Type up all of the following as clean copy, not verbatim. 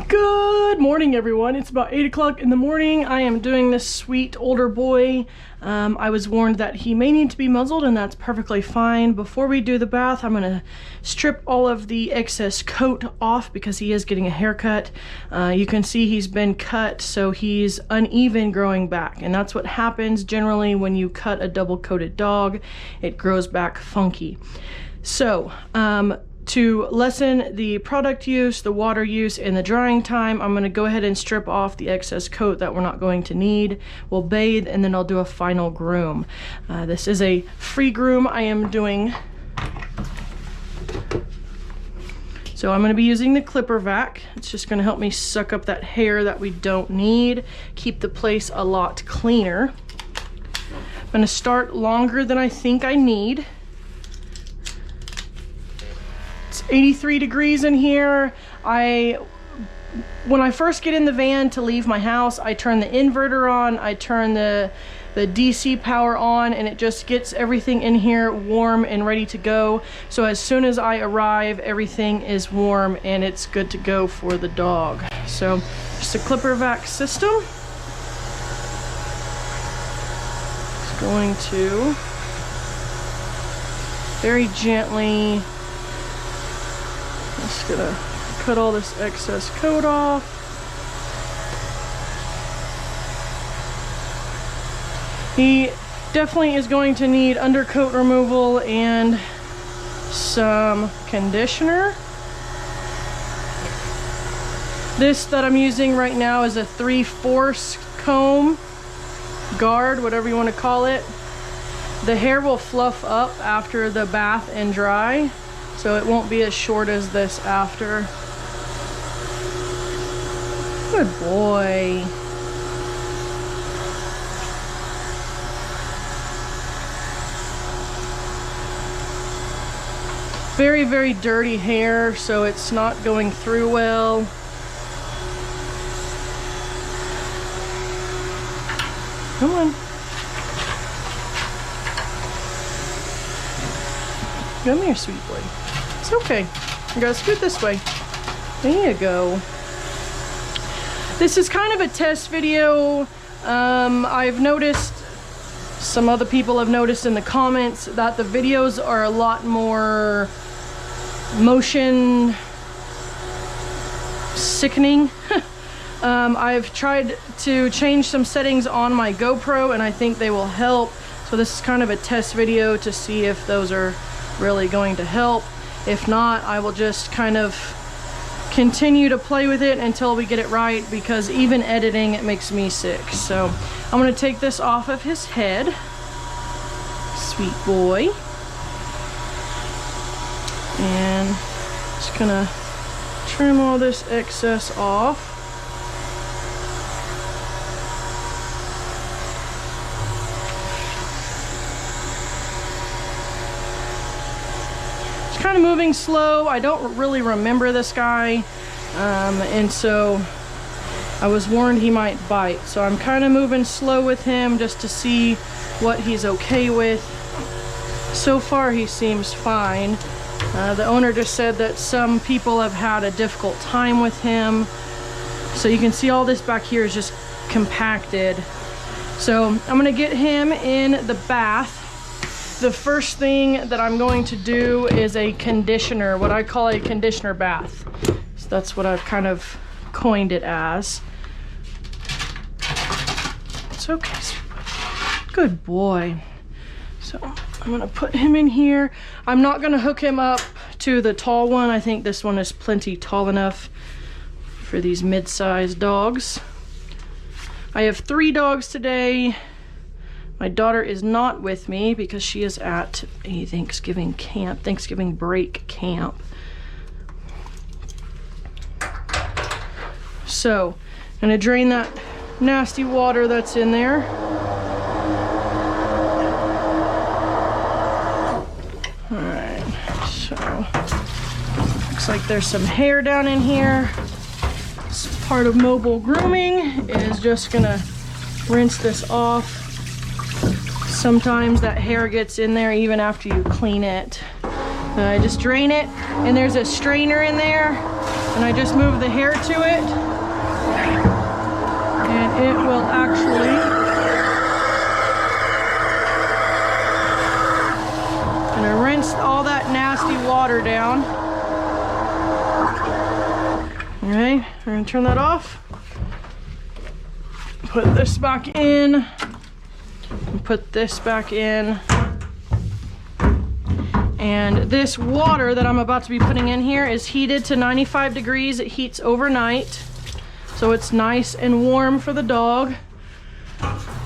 Good morning, everyone. It's about 8 o'clock in the morning. I am doing this sweet older boy. I was warned that he may need to be muzzled, and that's perfectly fine. Before we do the bath, I'm gonna strip all of the excess coat off because he is getting a haircut. You can see he's been cut, so he's uneven growing back, and that's what happens generally when you cut a double-coated dog. It grows back funky. So, to lessen the product use, the water use, and the drying time, I'm gonna go ahead and strip off the excess coat that we're not going to need. We'll bathe, and then I'll do a final groom. This is a free groom I am doing. So I'm gonna be using the clipper vac. It's just gonna help me suck up that hair that we don't need, keep the place a lot cleaner. I'm gonna start longer than I think I need. 83 degrees in here. When I first get in the van to leave my house, I turn the inverter on, I turn the DC power on, and it just gets everything in here warm and ready to go. So as soon as I arrive, everything is warm and it's good to go for the dog. So just a clipper vac system. Just going to very gently, just gonna cut all this excess coat off. He definitely is going to need undercoat removal and some conditioner. This that I'm using right now is a 3/4 comb, guard, whatever you want to call it. The hair will fluff up after the bath and dry, so it won't be as short as this after. Good boy. Very, very dirty hair, so it's not going through well. Come on. Come here, sweet boy. It's okay. You gotta scoot this way. There you go. This is kind of a test video. I've noticed, some other people have noticed in the comments that the videos are a lot more motion sickening. I've tried to change some settings on my GoPro, and I think they will help. So this is kind of a test video to see if those are really going to help. If not, I will just kind of continue to play with it until we get it right, because even editing, it makes me sick. So I'm gonna take this off of his head. Sweet boy. And just gonna trim all this excess off. Kind of moving slow. I don't really remember this guy, and so I was warned he might bite, so I'm kind of moving slow with him just to see what he's okay with. So far he seems fine. The owner just said that some people have had a difficult time with him, so you can see all this back here is just compacted. So I'm gonna get him in the bath. The first thing that I'm going to do is a conditioner, what I call a conditioner bath. So that's what I've kind of coined it as. It's okay, good boy. So I'm gonna put him in here. I'm not gonna hook him up to the tall one. I think this one is plenty tall enough for these mid-sized dogs. I have 3 dogs today. My daughter is not with me because she is at a Thanksgiving break camp. So, I'm gonna drain that nasty water that's in there. All right, so looks like there's some hair down in here. This part of mobile grooming is just gonna rinse this off. Sometimes that hair gets in there even after you clean it. I just drain it, and there's a strainer in there. And I just move the hair to it, and it will actually gonna rinse all that nasty water down. Okay, we're gonna turn that off. Put this back in, and put this back in. And this water that I'm about to be putting in here is heated to 95 degrees. It heats overnight, so it's nice and warm for the dog.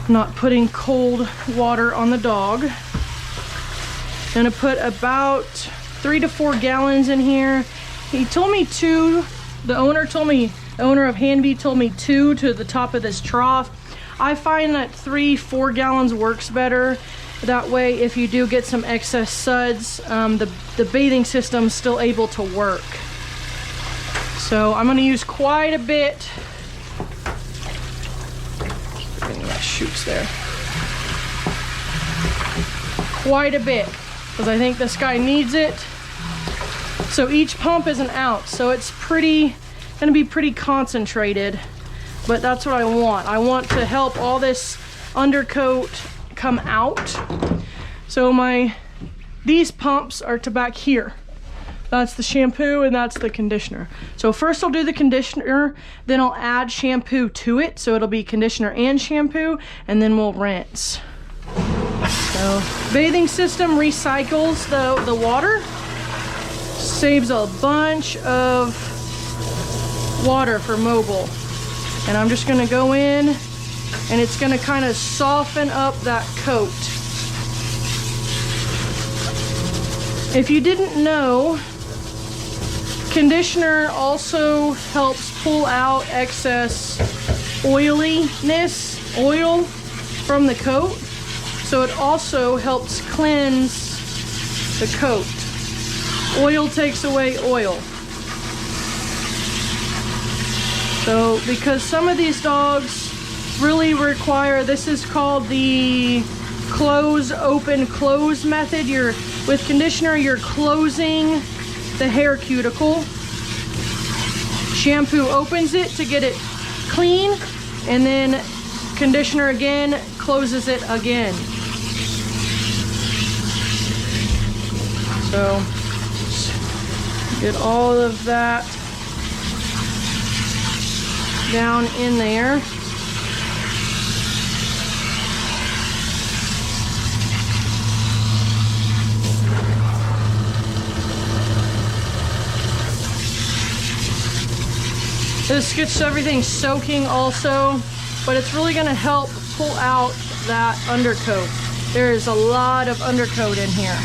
Not putting cold water on the dog. I'm gonna put about 3 to 4 gallons in here. He told me 2. The owner of Hanby told me 2 to the top of this trough. I find that 3-4 gallons works better. That way, if you do get some excess suds, the bathing system's still able to work. So I'm gonna use quite a bit. Getting that shoots there. Quite a bit, because I think this guy needs it. So each pump is an ounce, so it's gonna be pretty concentrated, but that's what I want. I want to help all this undercoat come out. So these pumps are to back here. That's the shampoo and that's the conditioner. So first I'll do the conditioner, then I'll add shampoo to it, so it'll be conditioner and shampoo, and then we'll rinse. So bathing system recycles the water, saves a bunch of water for mobile. And I'm just gonna go in, and it's gonna kind of soften up that coat. If you didn't know, conditioner also helps pull out excess oiliness, oil from the coat. So it also helps cleanse the coat. Oil takes away oil. So because some of these dogs really require, this is called the close, open, close method. With conditioner, you're closing the hair cuticle. Shampoo opens it to get it clean, and then conditioner again closes it again. So get all of that down in there. This gets everything soaking also, but it's really going to help pull out that undercoat. There is a lot of undercoat in here.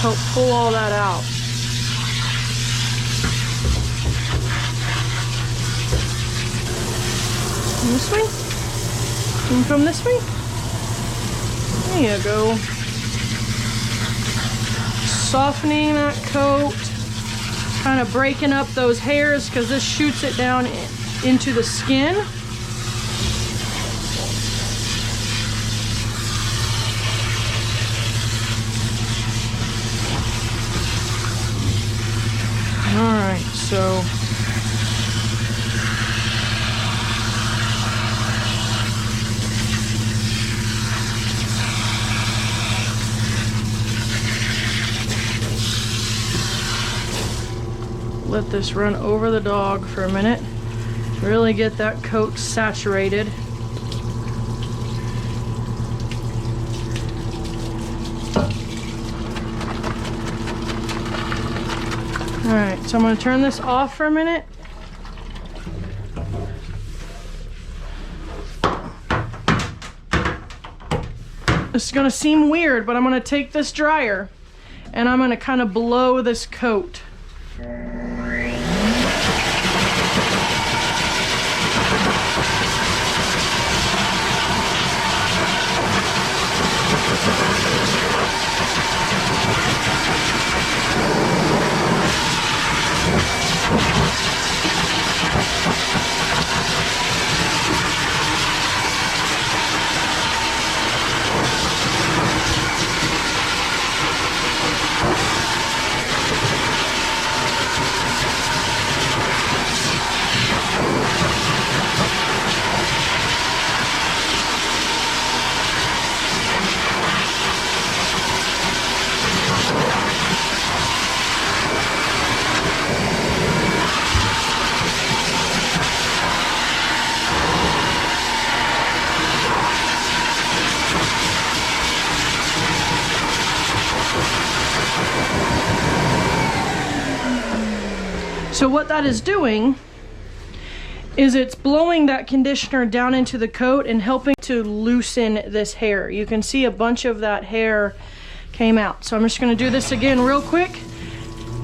Help pull all that out. This way? And from this way? There you go. Softening that coat, kind of breaking up those hairs because this shoots it down into the skin. All right, so let this run over the dog for a minute to really get that coat saturated. Alright, so I'm going to turn this off for a minute. This is going to seem weird, but I'm going to take this dryer and I'm going to kind of blow this coat. So what that is doing is it's blowing that conditioner down into the coat and helping to loosen this hair. You can see a bunch of that hair came out. So I'm just gonna do this again real quick,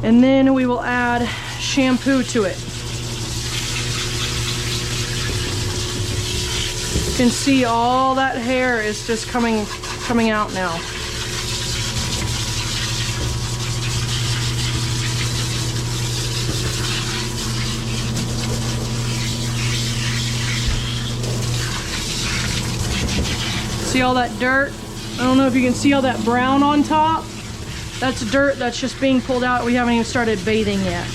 and then we will add shampoo to it. You can see all that hair is just coming out now. See all that dirt? I don't know if you can see all that brown on top. That's dirt that's just being pulled out. We haven't even started bathing yet.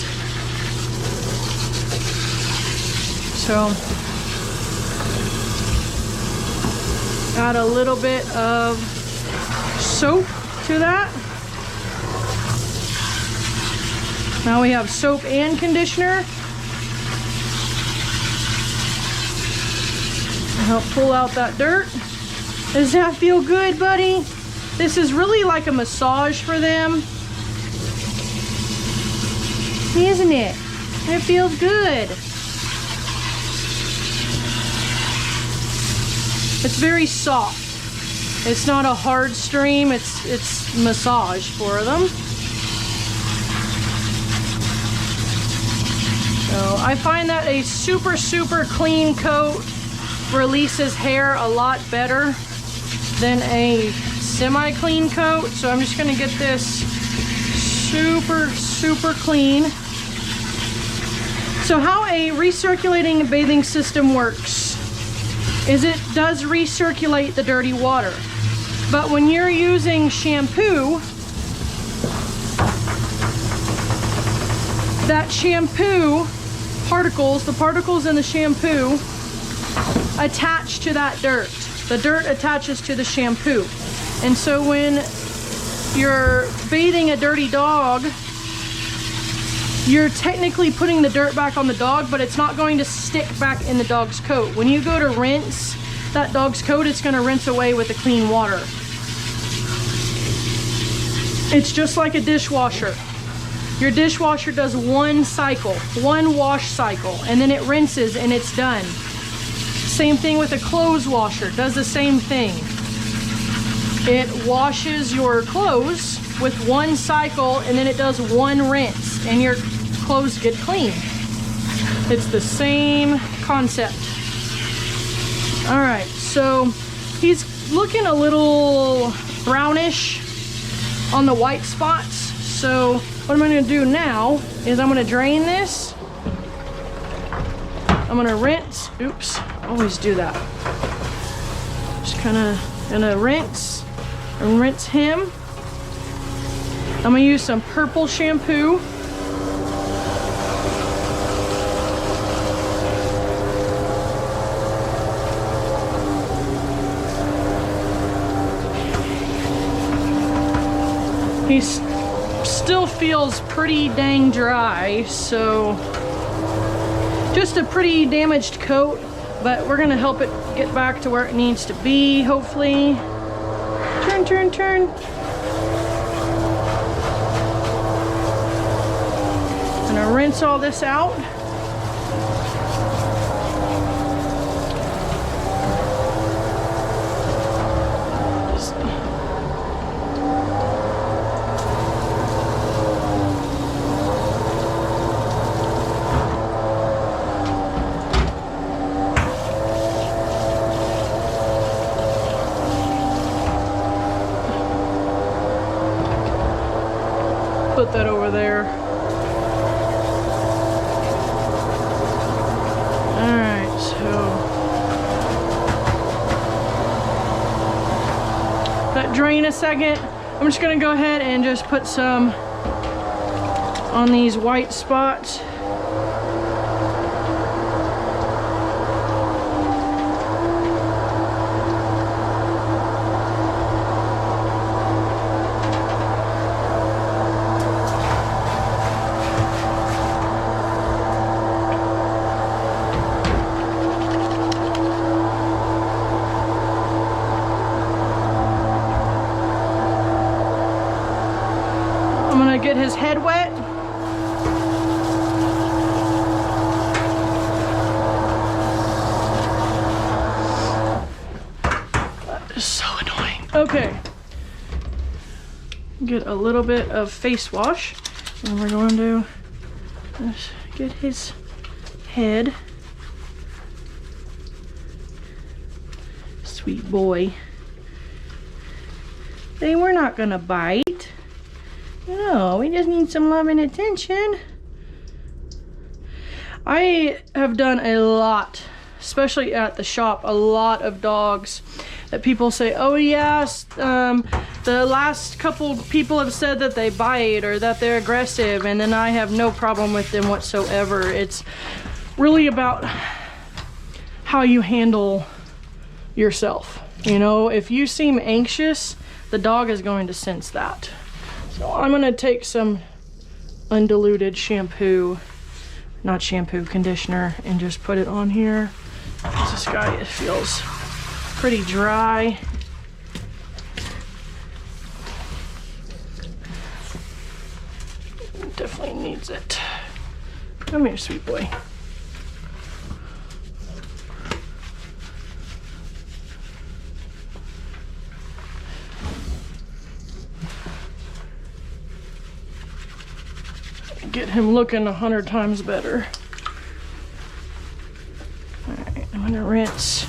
So, add a little bit of soap to that. Now we have soap and conditioner. Help pull out that dirt. Does that feel good, buddy? This is really like a massage for them, isn't it? It feels good. It's very soft. It's not a hard stream, it's massage for them. So I find that a super clean coat releases hair a lot better than a semi-clean coat. So I'm just gonna get this super clean. So how a recirculating bathing system works is it does recirculate the dirty water. But when you're using shampoo, that shampoo particles, the particles in the shampoo attach to that dirt. The dirt attaches to the shampoo. And so when you're bathing a dirty dog, you're technically putting the dirt back on the dog, but it's not going to stick back in the dog's coat. When you go to rinse that dog's coat, it's gonna rinse away with the clean water. It's just like a dishwasher. Your dishwasher does one cycle, one wash cycle, and then it rinses and it's done. Same thing with a clothes washer, does the same thing. It washes your clothes with one cycle and then it does one rinse and your clothes get clean. It's the same concept. All right, so he's looking a little brownish on the white spots. So what I'm gonna do now is I'm gonna drain this. I'm gonna rinse, oops, always do that. Just kinda gonna rinse and rinse him. I'm gonna use some purple shampoo. He still feels pretty dang dry, so just a pretty damaged coat, but we're gonna help it get back to where it needs to be, hopefully. Turn, turn. I'm gonna rinse all this out. Put that over there. All right, so let drain a second. I'm just gonna go ahead and just put some on these white spots. Get his head wet. Okay. Get a little bit of face wash, and we're going to just get his head. Sweet boy. We're not gonna bite. No, we just need some love and attention. I have done a lot, especially at the shop, a lot of dogs that people say, oh yes, the last couple people have said that they bite or that they're aggressive, and then I have no problem with them whatsoever. It's really about how you handle yourself. You know, if you seem anxious, the dog is going to sense that. So I'm gonna take some undiluted shampoo, not shampoo, conditioner, and just put it on here. This guy, it feels pretty dry. Definitely needs it. Come here, sweet boy. Get him looking 100 times better. All right, I'm gonna rinse.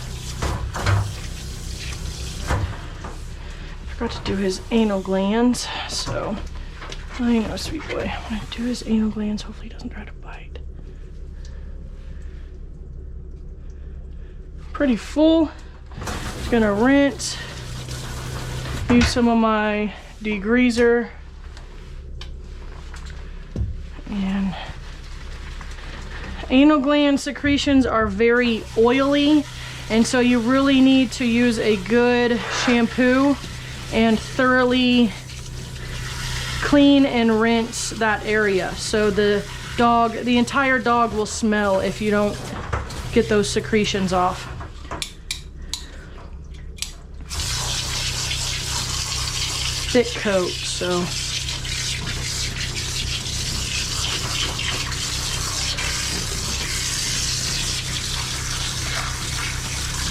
Forgot to do his anal glands, so I know, sweet boy. I'm gonna do his anal glands. Hopefully he doesn't try to bite. Pretty full. Just gonna rinse. Use some of my degreaser. And anal gland secretions are very oily, and so you really need to use a good shampoo and thoroughly clean and rinse that area, so the entire dog will smell if you don't get those secretions off. Thick coat, so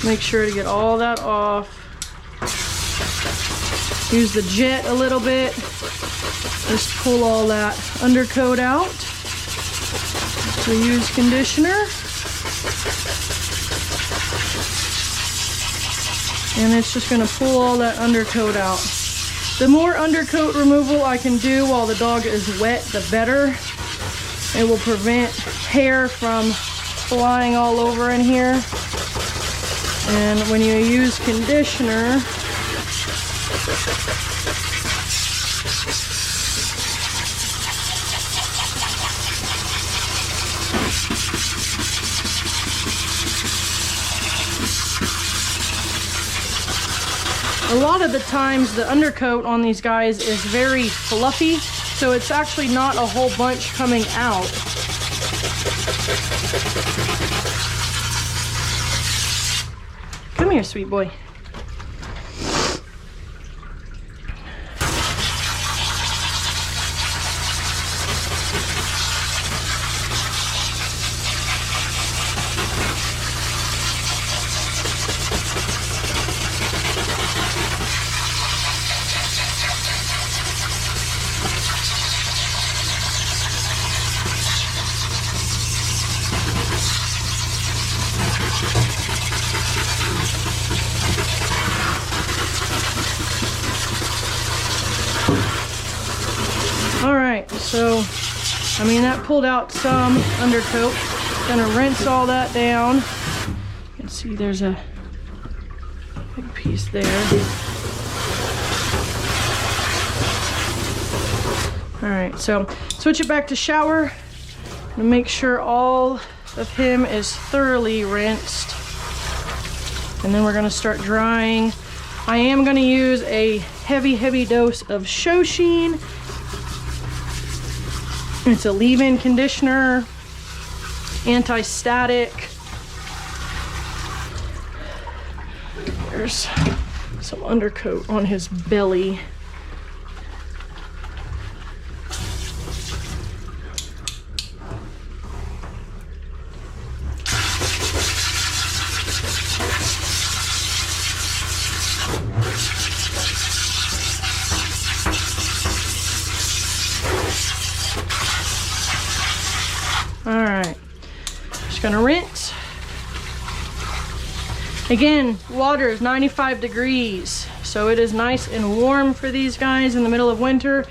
make sure to get all that off. Use the jet a little bit. Just pull all that undercoat out. So use conditioner. And it's just gonna pull all that undercoat out. The more undercoat removal I can do while the dog is wet, the better. It will prevent hair from flying all over in here. And when you use conditioner, a lot of the times the undercoat on these guys is very fluffy, so it's actually not a whole bunch coming out. Come here, sweet boy. So, I mean, that pulled out some undercoat. Gonna rinse all that down. You can see there's a big piece there. All right, so switch it back to shower. And make sure all of him is thoroughly rinsed. And then we're gonna start drying. I am gonna use a heavy dose of Shoshin. It's a leave-in conditioner, anti-static. There's some undercoat on his belly. gonna rinse. Again, water is 95 degrees, so it is nice and warm for these guys in the middle of winter,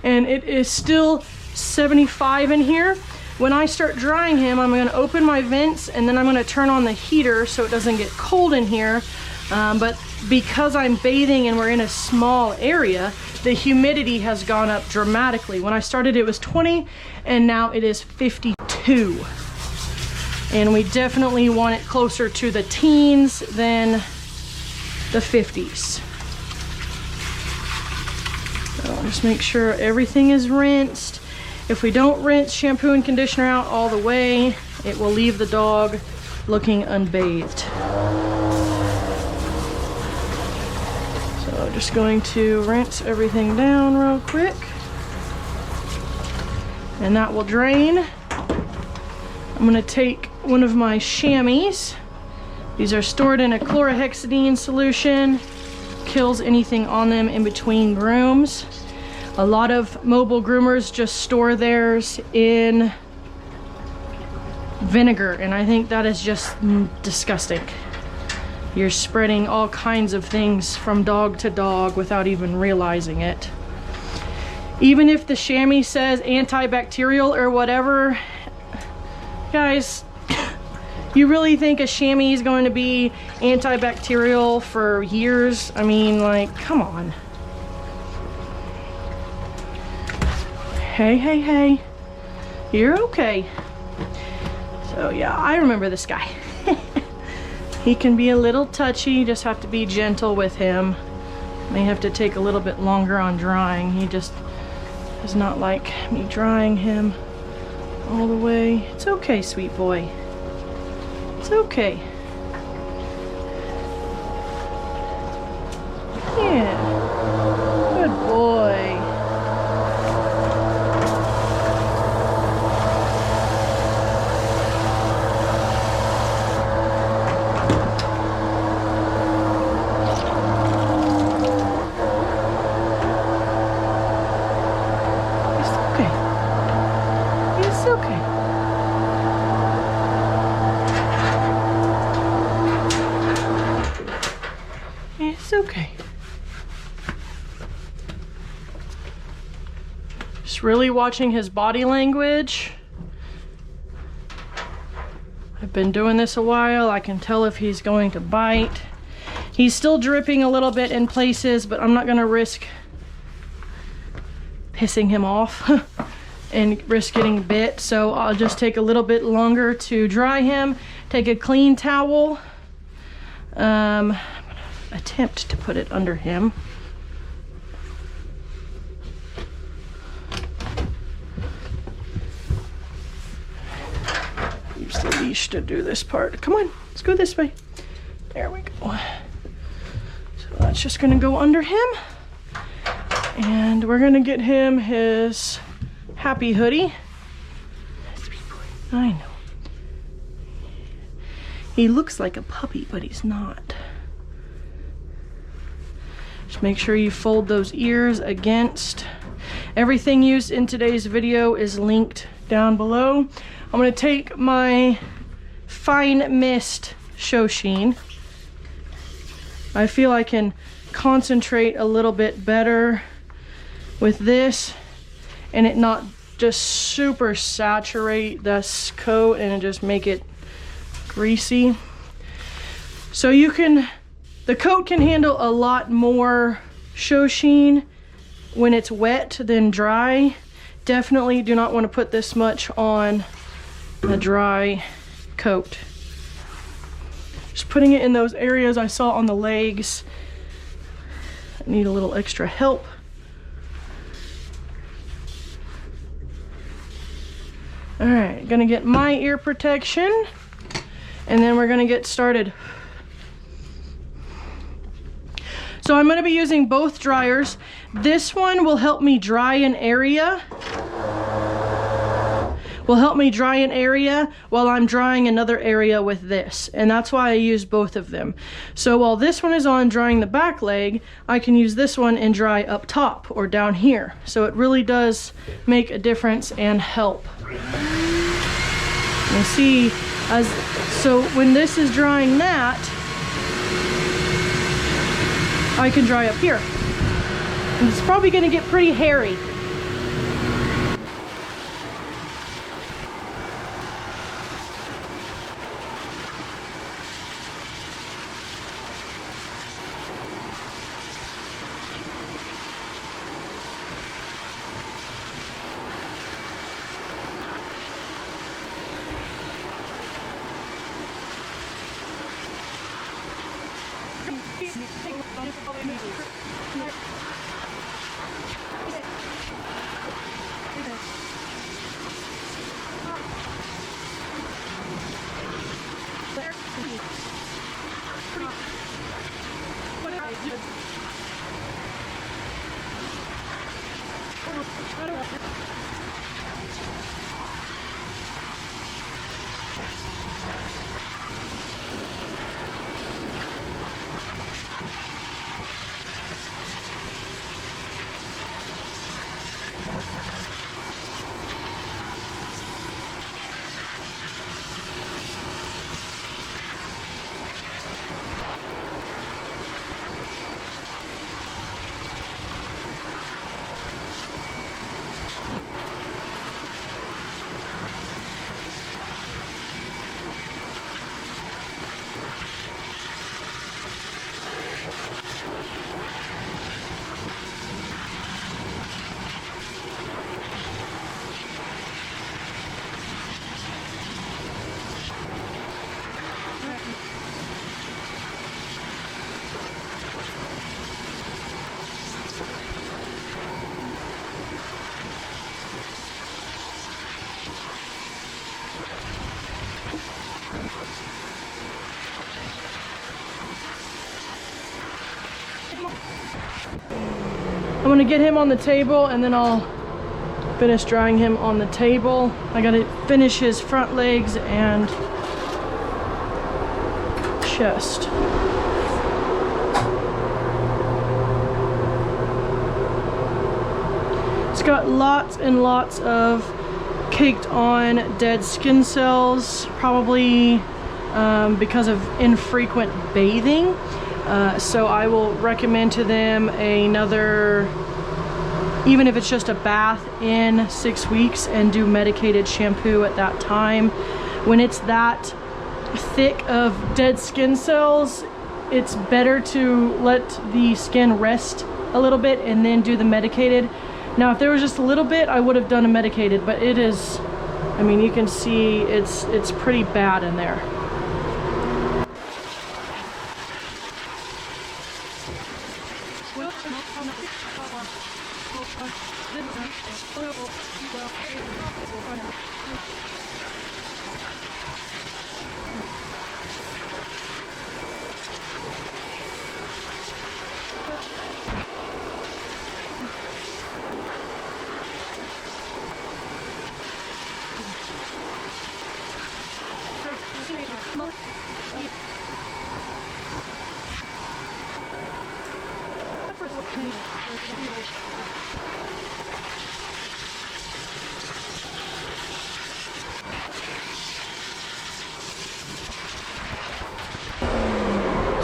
and it is still 75 in here. When I start drying him, I'm gonna open my vents and then I'm gonna turn on the heater so it doesn't get cold in here. But because I'm bathing and we're in a small area, the humidity has gone up dramatically. When I started, it was 20 and now it is 52. And we definitely want it closer to the teens than the 50s. So I'll just make sure everything is rinsed. If we don't rinse shampoo and conditioner out all the way, it will leave the dog looking unbathed. So just going to rinse everything down real quick. And that will drain. I'm gonna take one of my chamois. These are stored in a chlorhexidine solution. Kills anything on them in between grooms. A lot of mobile groomers just store theirs in vinegar, and I think that is just disgusting. You're spreading all kinds of things from dog to dog without even realizing it. Even if the chamois says antibacterial or whatever, guys, you really think a chamois is going to be antibacterial for years? I mean, like, come on. Hey, hey, hey. You're okay. So yeah, I remember this guy. He can be a little touchy, you just have to be gentle with him. May have to take a little bit longer on drying. He just does not like me drying him all the way. It's okay, sweet boy. It's okay. Yeah. Good boy. It's okay. Just really watching his body language. I've been doing this a while. I can tell if he's going to bite. He's still dripping a little bit in places, but I'm not gonna risk pissing him off and risk getting bit. So I'll just take a little bit longer to dry him. Take a clean towel. I'm gonna attempt to put it under him. Use the leash to do this part. Come on, let's go this way. There we go. So that's just gonna go under him. And we're gonna get him his happy hoodie. I know. He looks like a puppy, but he's not. Just make sure you fold those ears against. Everything used in today's video is linked down below. I'm gonna take my Fine Mist Show Sheen. I feel I can concentrate a little bit better with this and it not just super saturate this coat and just make it greasy. So you can, the coat can handle a lot more show sheen when it's wet than dry. Definitely do not want to put this much on a dry coat. Just putting it in those areas I saw on the legs. I need a little extra help. All right, gonna get my ear protection and then we're gonna get started. So I'm gonna be using both dryers. This one will help me dry an area. While I'm drying another area with this. And that's why I use both of them. So while this one is on drying the back leg, I can use this one and dry up top or down here. So it really does make a difference and help. You see So when this is drying that, I can dry up here. And it's probably going to get pretty hairy. I'm gonna get him on the table and then I'll finish drying him on the table. I gotta finish his front legs and chest. It's got lots and lots of caked on dead skin cells, probably because of infrequent bathing. So I will recommend to them another, even if it's just a bath in 6 weeks, and do medicated shampoo at that time. When it's that thick of dead skin cells, it's better to let the skin rest a little bit and then do the medicated. Now if there was just a little bit, I would have done a medicated, but it is, I mean, you can see it's pretty bad in there.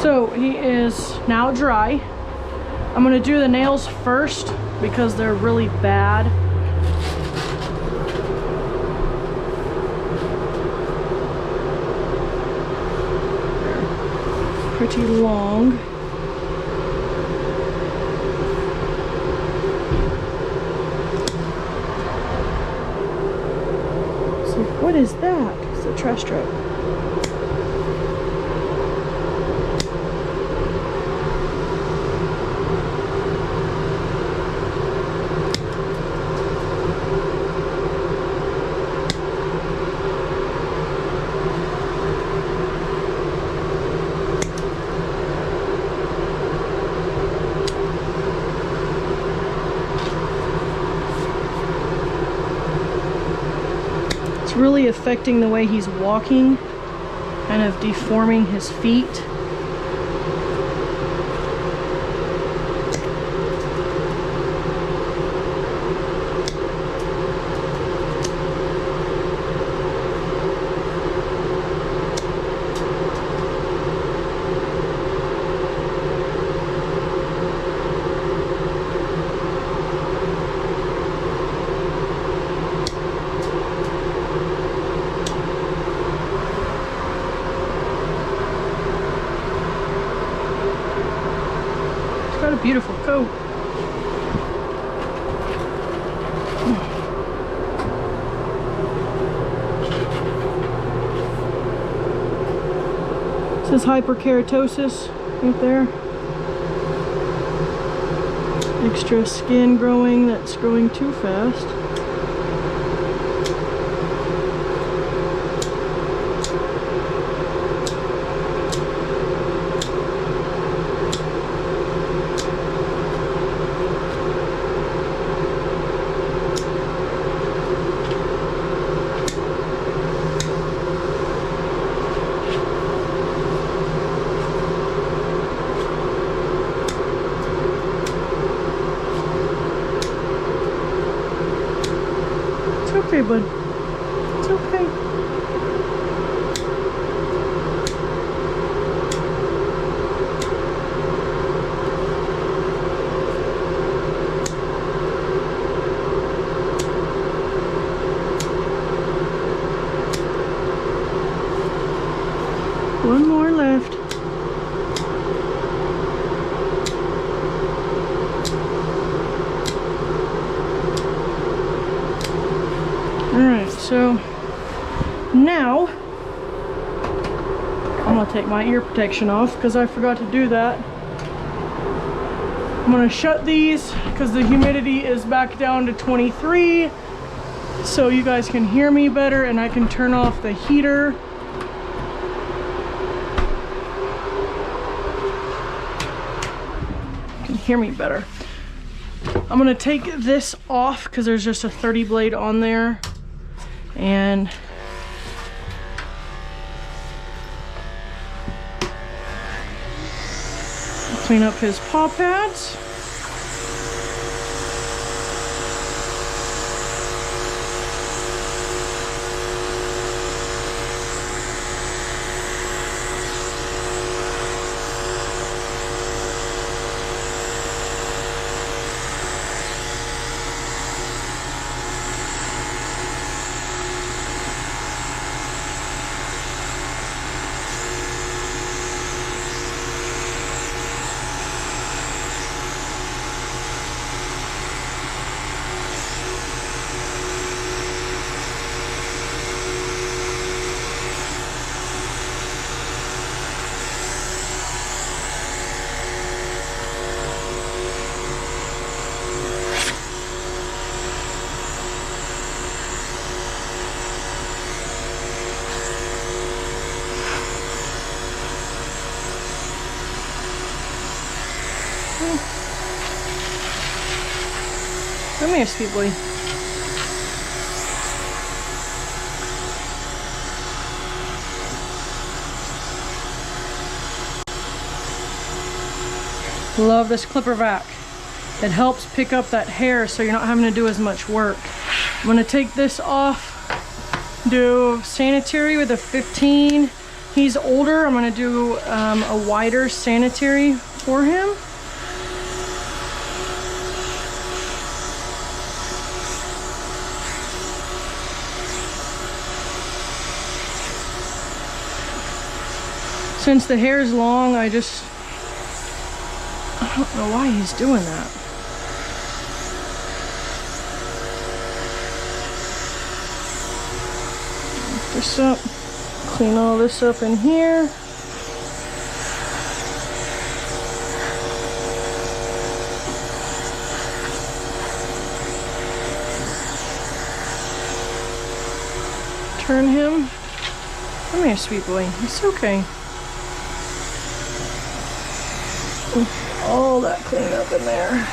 So he is now dry. I'm gonna do the nails first because they're really bad. They're pretty long. So what is that? It's a trash truck. Really affecting the way he's walking, kind of deforming his feet. This is hyperkeratosis right there. Extra skin growing that's growing too fast. Okay, bud. It's okay. One more left. Alright, so now I'm going to take my ear protection off because I forgot to do that. I'm going to shut these because the humidity is back down to 23 so you guys can hear me better, and I can turn off the heater. You can hear me better. I'm going to take this off because there's just a 30 blade on there. And clean up his paw pads. Come here, sweet boy. Love this clipper vac. It helps pick up that hair so you're not having to do as much work. I'm gonna take this off, do sanitary with a 15. He's older, I'm gonna do a wider sanitary for him. Since the hair is long, I don't know why he's doing that. Lift this up, clean all this up in here. Turn him. Come here, sweet boy. It's okay. All that clean up in there.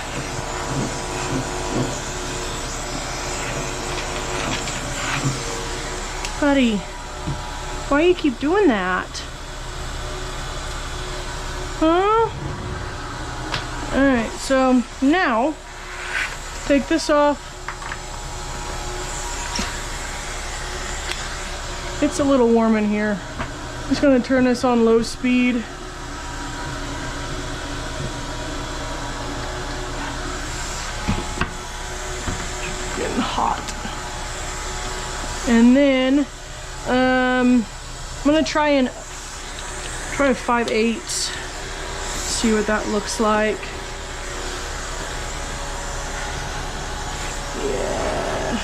Buddy, why you keep doing that? Huh? Alright, so now take this off. It's a little warm in here. I'm just gonna turn this on low speed. Hot. And then I'm gonna try a 5/8, see what that looks like. Yeah.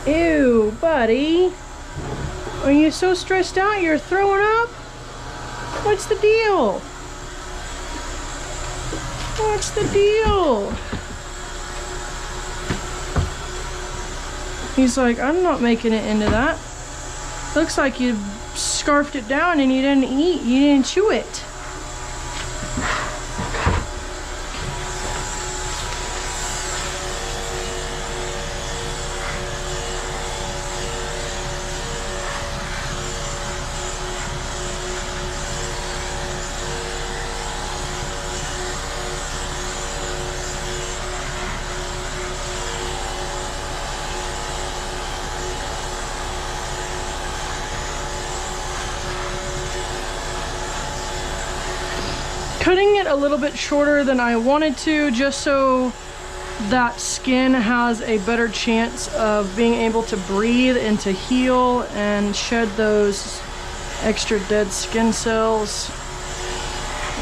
Ew. buddy? Are you so stressed out you're throwing up? What's the deal? What's the deal? He's like, I'm not making it into that. Looks like you scarfed it down and you didn't eat, you didn't chew it. Cutting it a little bit shorter than I wanted to, just so that skin has a better chance of being able to breathe and to heal and shed those extra dead skin cells.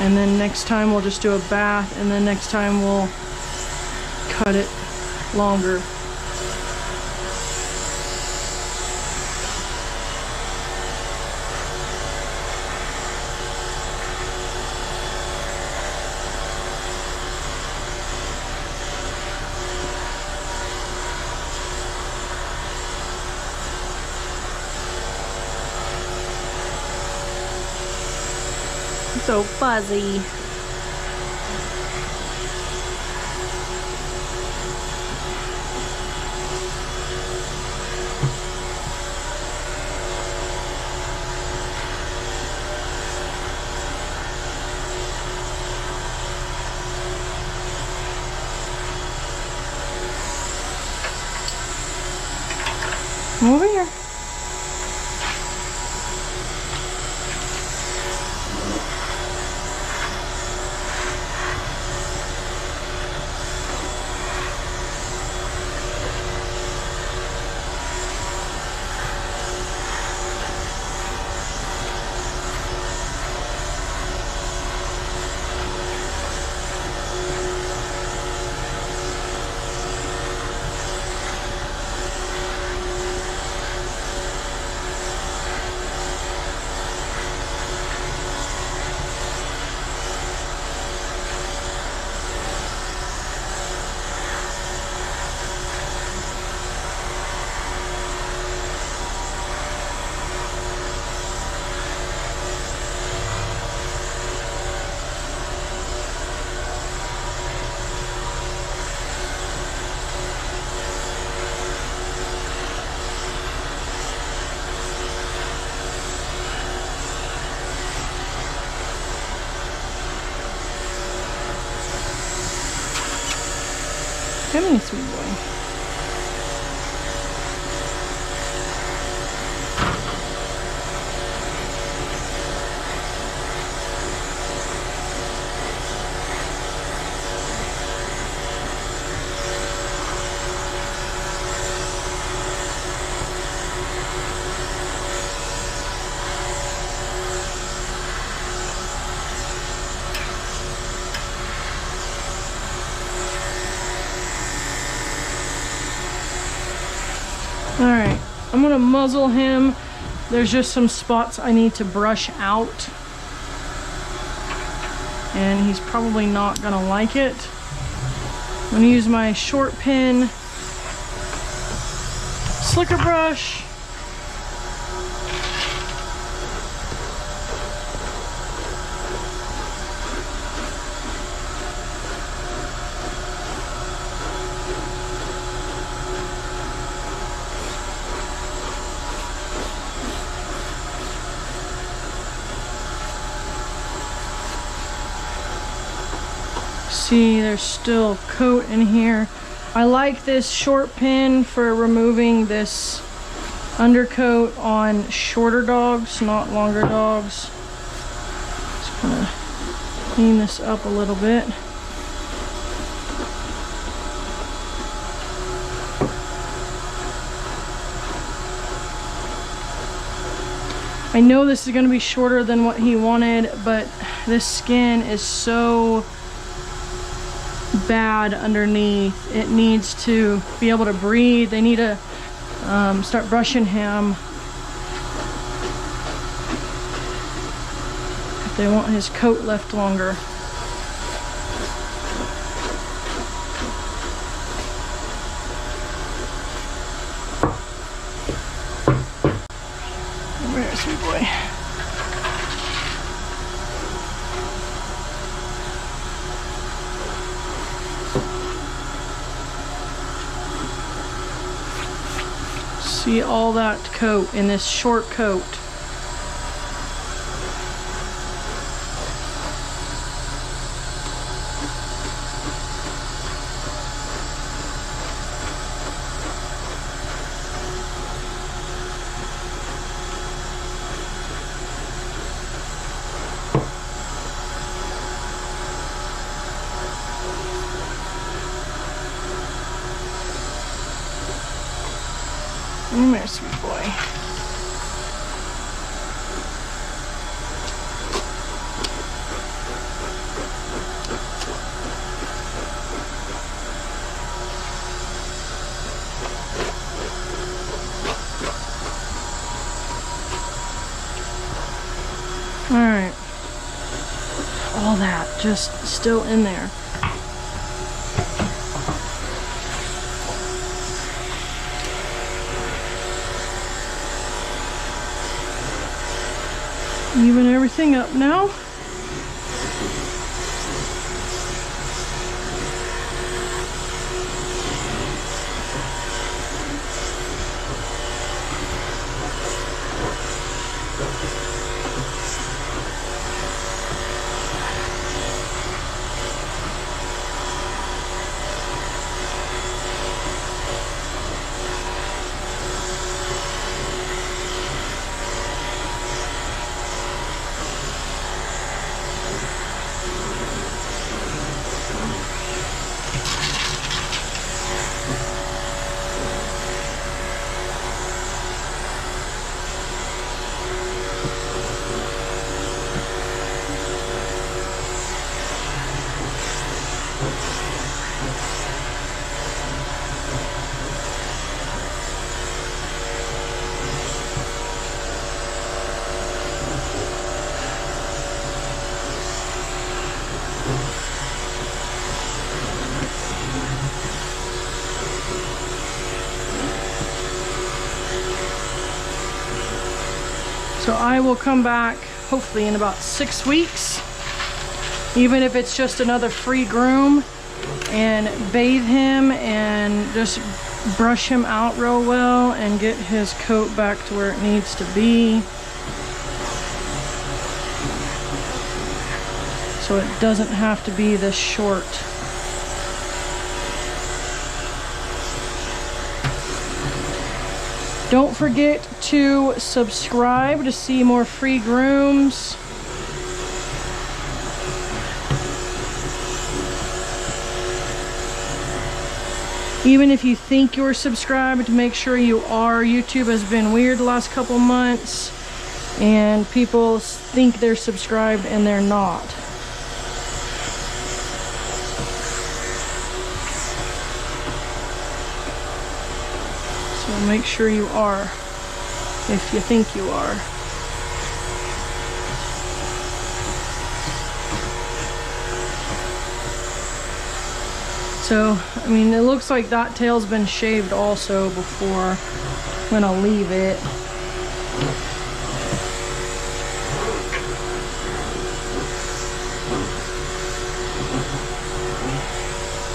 And then next time we'll just do a bath, and then next time we'll cut it longer. So fuzzy. Over here. Come here, sweet boy. Alright, I'm gonna muzzle him. There's just some spots I need to brush out. And he's probably not gonna like it. I'm gonna use my short pin slicker brush. See, there's still coat in here. I like this short pin for removing this undercoat on shorter dogs, not longer dogs. Just gonna clean this up a little bit. I know this is gonna be shorter than what he wanted, but this skin is so bad underneath. It needs to be able to breathe. They need a start brushing him if they want his coat left longer. Where's sweet boy? See all that coat in this short coat. Come here, sweet boy. All right. All that just still in there. Even everything up now. So I will come back hopefully in about 6 weeks, even if it's just another free groom, and bathe him and just brush him out real well and get his coat back to where it needs to be, so it doesn't have to be this short. Don't forget to subscribe to see more free grooms. Even if you think you're subscribed, make sure you are. YouTube has been weird the last couple months, and people think they're subscribed and they're not. So make sure you are, if you think you are. So, I mean, it looks like that tail's been shaved also before. I'm gonna leave it.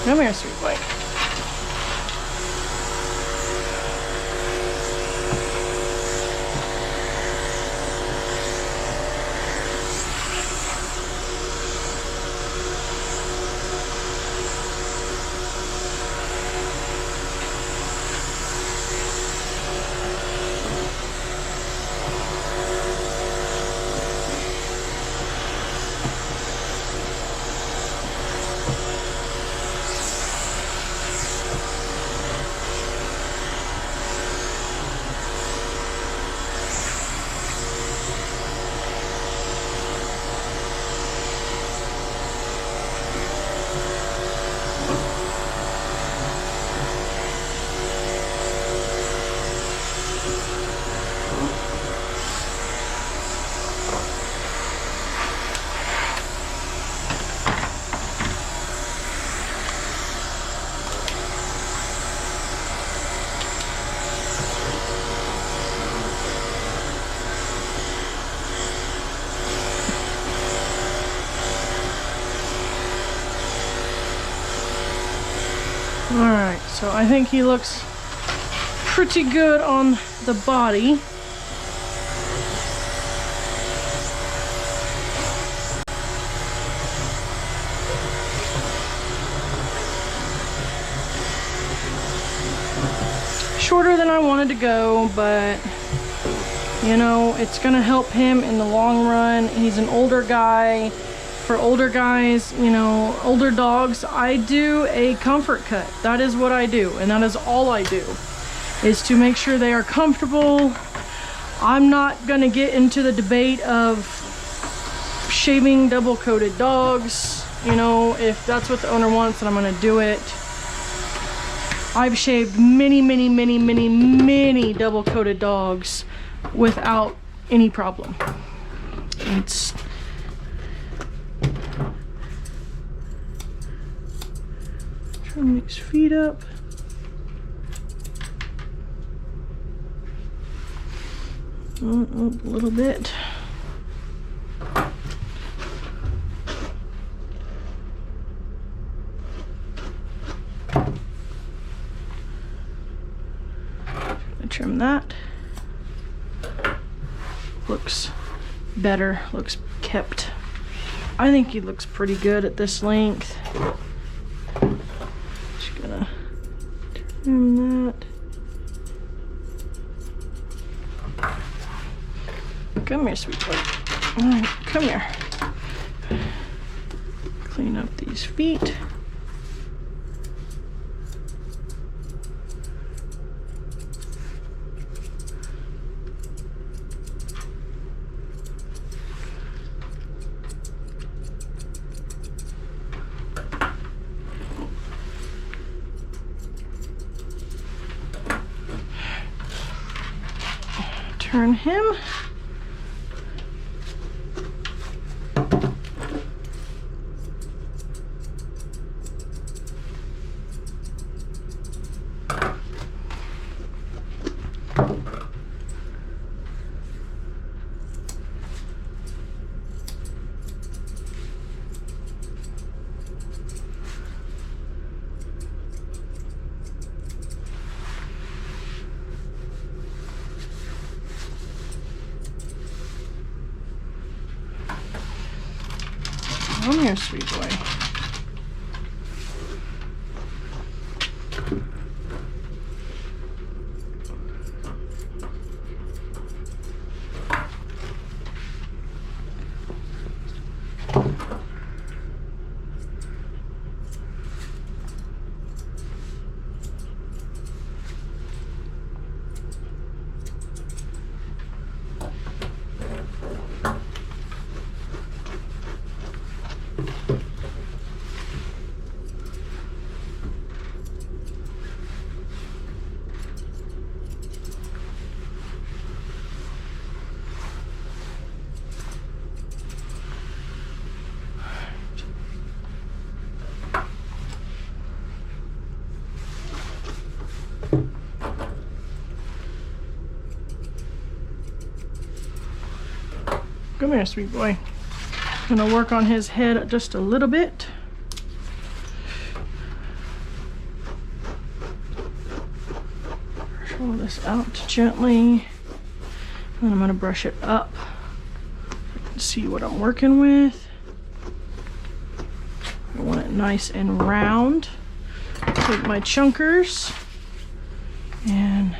Come here, sweet boy. Alright, so I think he looks pretty good on the body. Shorter than I wanted to go, but you know, it's gonna help him in the long run. He's an older guy. For older guys, you know, older dogs, I do a comfort cut. That is what I do, and that is all I do, is to make sure they are comfortable. I'm not gonna get into the debate of shaving double-coated dogs. You know, if that's what the owner wants, then I'm gonna do it. I've shaved many double-coated dogs without any problem. It's try to mix feet up. A little bit. Trim that. Looks better, looks kept. I think he looks pretty good at this length. Just gonna trim that. Come here, sweet boy. All right, come here. Clean up these feet. Turn him. Come here, sweet boy. Come here, sweet boy. Gonna work on his head just a little bit. Brush all this out gently. And I'm gonna brush it up. I can see what I'm working with. I want it nice and round. Take my chunkers and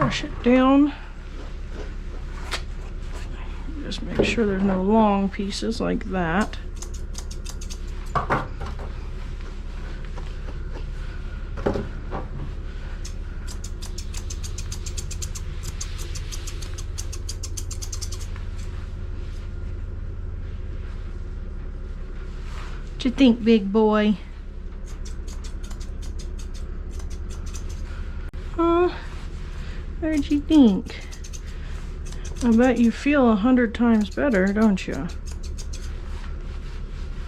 brush it down. Just make sure there's no long pieces like that. What you think, big boy? Huh? What'd you think? I bet you feel 100 times better, don't you?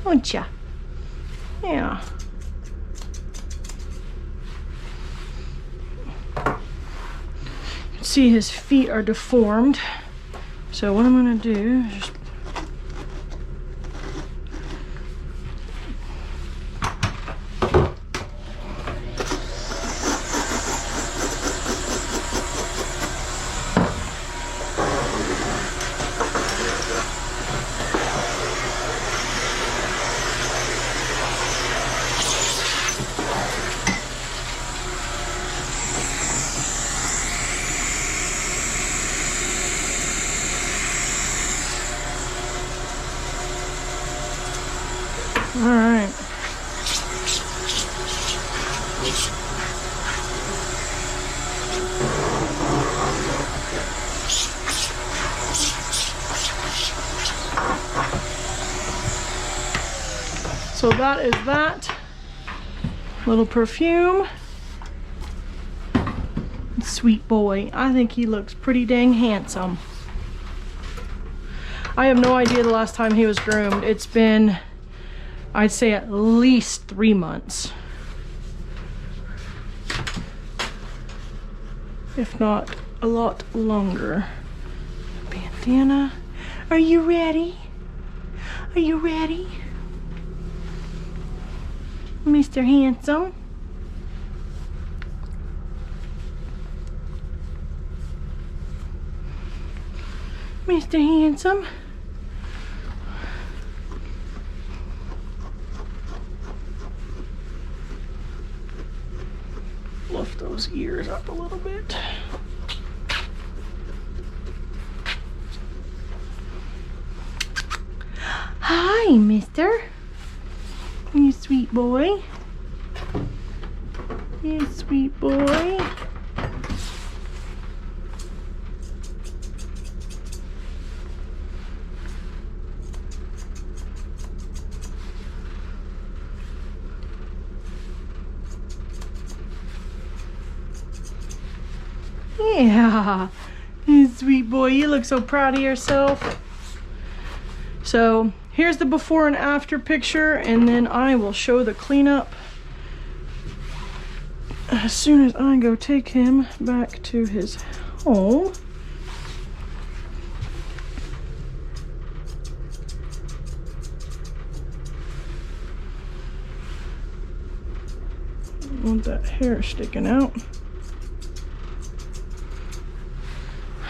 Don't ya? Yeah. You can see his feet are deformed. So what I'm gonna do is just all right. So that is that. Little perfume. Sweet boy. I think he looks pretty dang handsome. I have no idea the last time he was groomed. It's been, I'd say, at least 3 months. If not a lot longer. Bandana. Are you ready? Are you ready? Mr. Handsome? Mr. Handsome? Lift those ears up a little bit. Hi, mister. You sweet boy. You sweet boy. Yeah, you sweet boy. You look so proud of yourself. So here's the before and after picture, and then I will show the cleanup as soon as I go take him back to his home. Don't want that hair sticking out.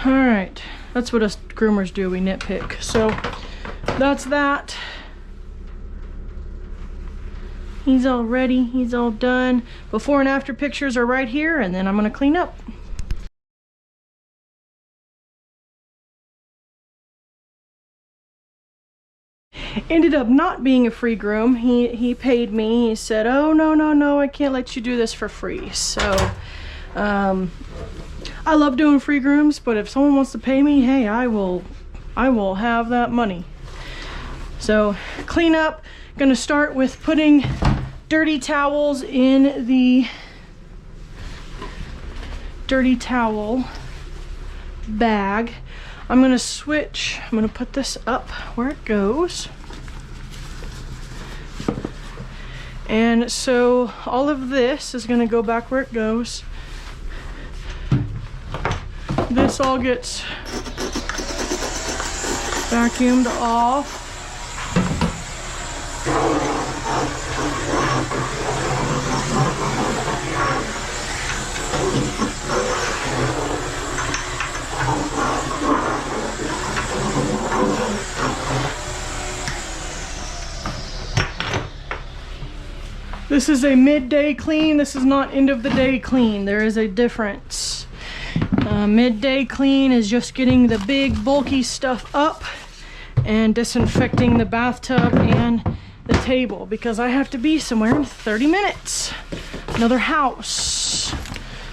All right, that's what us groomers do, we nitpick. So that's that. He's all ready, he's all done. Before and after pictures are right here, and then I'm gonna clean up. Ended up not being a free groom. He paid me. He said, oh, no, I can't let you do this for free. So, I love doing free grooms, but if someone wants to pay me, hey, I will have that money. So, clean up. Gonna start with putting dirty towels in the dirty towel bag. I'm gonna switch. I'm gonna put this up where it goes. And so all of this is gonna go back where it goes. This all gets vacuumed off. This is a midday clean. This is not end of the day clean. There is a difference. Midday clean is just getting the big bulky stuff up and disinfecting the bathtub and the table because I have to be somewhere in 30 minutes. Another house.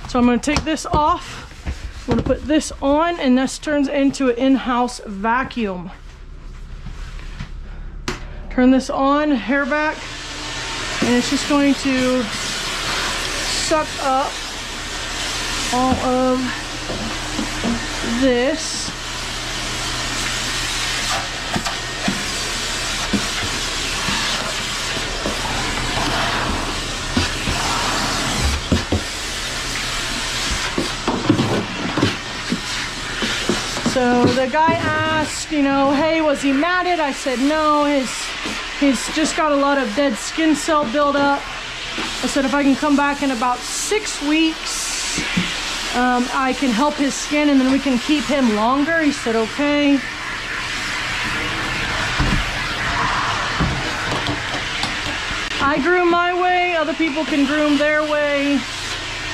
So I'm going to take this off. I'm going to put this on, and this turns into an in-house vacuum. Turn this on, hair vac, and it's just going to suck up all of this. So the guy asked, you know, hey, was he matted? I said no, he's just got a lot of dead skin cell buildup. I said if I can come back in about 6 weeks, I can help his skin and then we can keep him longer. He said okay. I groom my way, other people can groom their way.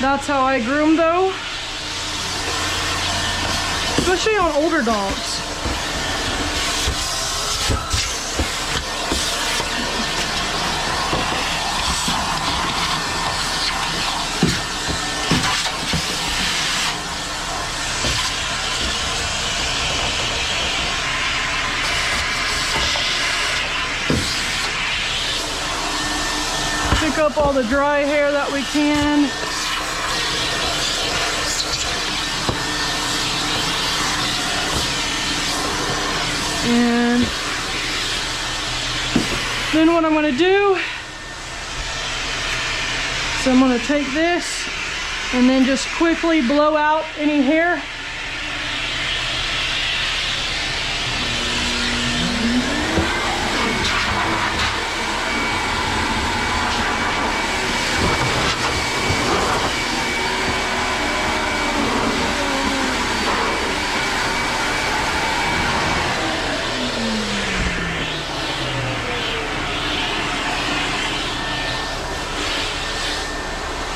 That's how I groom though. Especially on older dogs. Pick up all the dry hair that we can. And then what I'm going to do is I'm going to take this and then just quickly blow out any hair.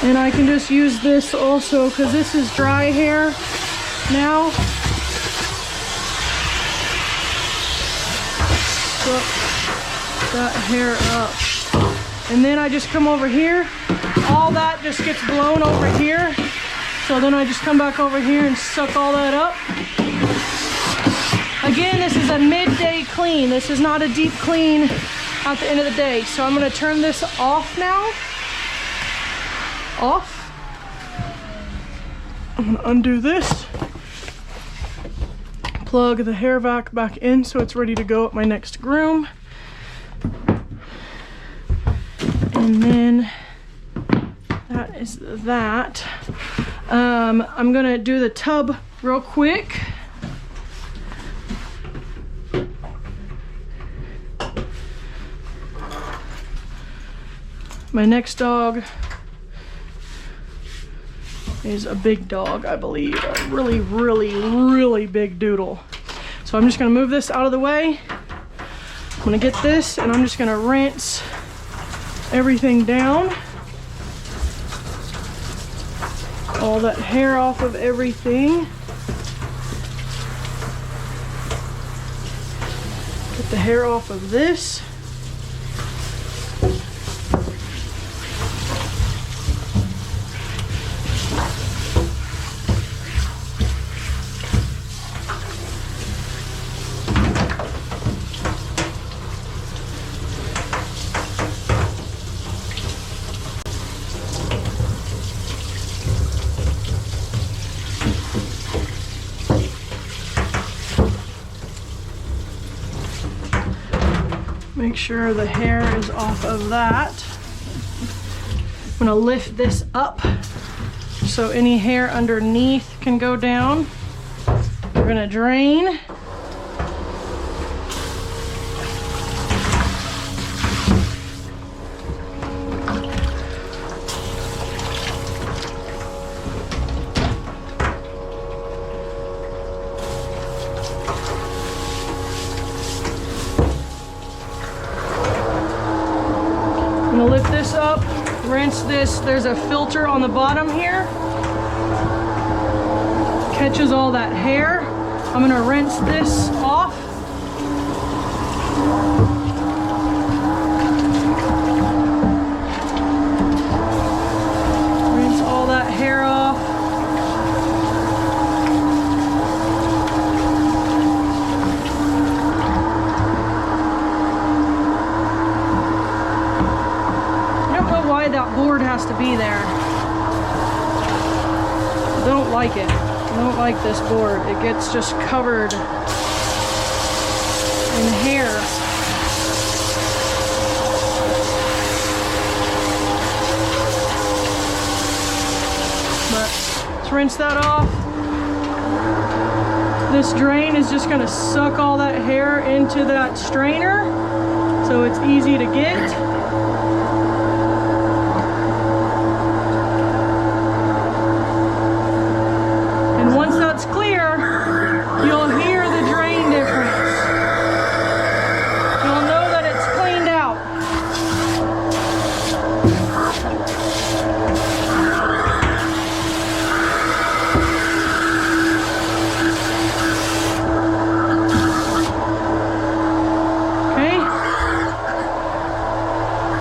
And I can just use this also because this is dry hair now. Suck that hair up. And then I just come over here. All that just gets blown over here. So then I just come back over here and suck all that up. Again, this is a midday clean. This is not a deep clean at the end of the day. So I'm going to turn this off now. Off. I'm gonna undo this, plug the hair vac back in so it's ready to go at my next groom, and then that is that. I'm gonna do the tub real quick. My next dog is a big dog, I believe. A really, really, really big doodle. So I'm just gonna move this out of the way. I'm gonna get this and I'm just gonna rinse everything down. All that hair off of everything. Get the hair off of this. Make sure the hair is off of that. I'm gonna lift this up so any hair underneath can go down. We're gonna drain. I'm gonna lift this up, rinse this. There's a filter on the bottom here. catches all that hair. I'm gonna rinse this off. Rinse all that hair off. I don't know why that board has to be there. I don't like it. I don't like this board. It gets just covered in hair. But let's rinse that off. This drain is just going to suck all that hair into that strainer, so it's easy to get. Once that's clear, you'll hear the drain difference. You'll know that it's cleaned out. Okay.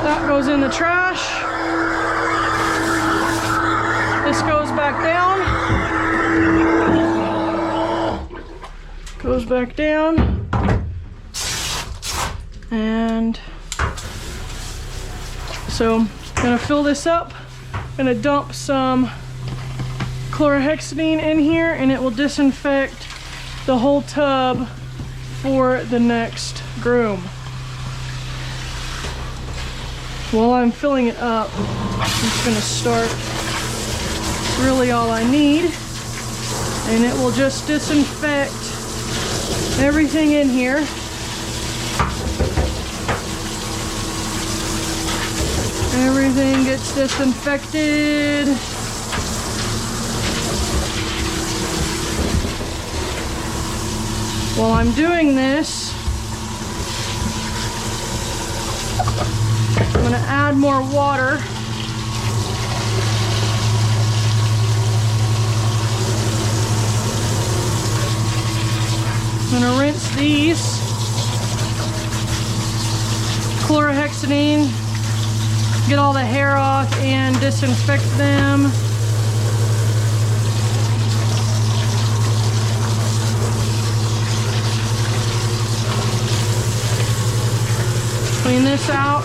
That goes in the trash. This goes back down. Goes back down, and so I'm gonna fill this up. I'm gonna dump some chlorhexidine in here, and it will disinfect the whole tub for the next groom. While I'm filling it up, I'm just gonna start really all I need, and it will just disinfect everything in here. Everything gets disinfected. While I'm doing this, I'm gonna add more water. I'm gonna rinse these. Chlorhexidine, get all the hair off and disinfect them. Clean this out.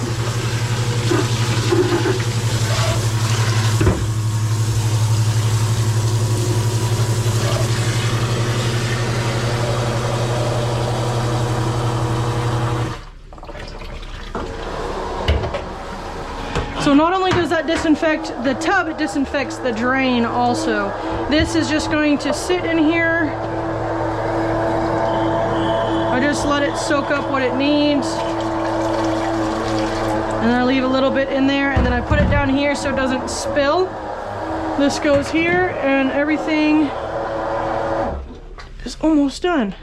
So not only does that disinfect the tub, it disinfects the drain also. This is just going to sit in here. I just let it soak up what it needs. And then I leave a little bit in there, and then I put it down here so it doesn't spill. This goes here, and everything is almost done.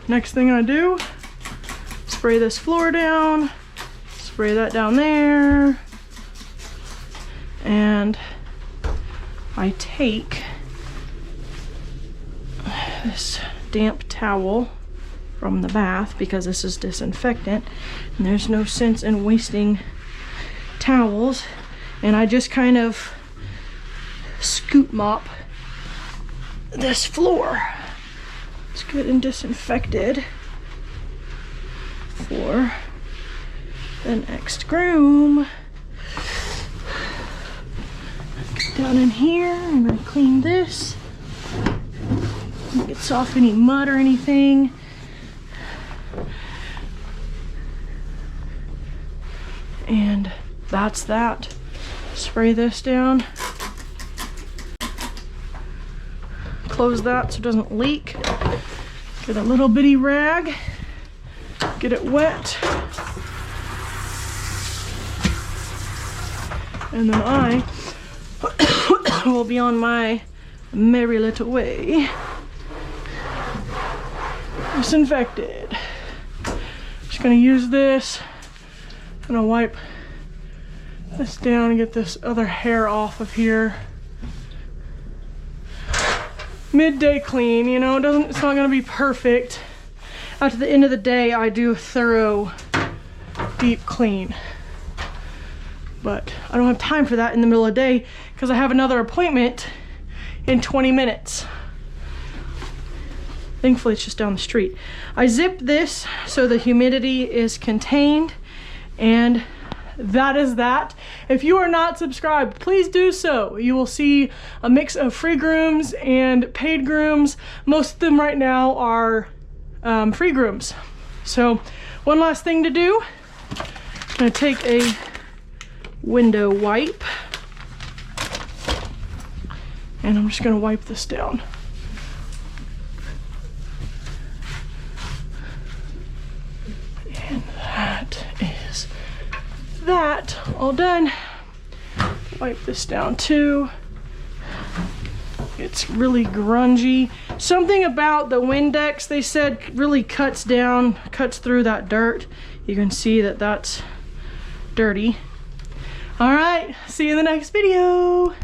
Next thing I do, spray this floor down. Spray that down there, and I take this damp towel from the bath because this is disinfectant and there's no sense in wasting towels, and I just kind of scoop mop this floor. It's good and disinfected for the next groom. Get down in here and I clean this. It gets off any mud or anything. And that's that. Spray this down. Close that so it doesn't leak. Get a little bitty rag. Get it wet. And then I will be on my merry little way. Disinfected. Just gonna use this. Gonna wipe this down and get this other hair off of here. midday clean, you know. It's not gonna be perfect. At the end of the day, I do a thorough, deep clean. But I don't have time for that in the middle of the day because I have another appointment in 20 minutes. Thankfully, it's just down the street. I zip this so the humidity is contained, and that is that. If you are not subscribed, please do so. You will see a mix of free grooms and paid grooms. Most of them right now are free grooms. So one last thing to do. I'm gonna take a window wipe and I'm just gonna wipe this down. And that is that all done. Wipe this down too. It's really grungy. Something about the Windex, they said, really cuts through that dirt. You can see that that's dirty. All right, see you in the next video.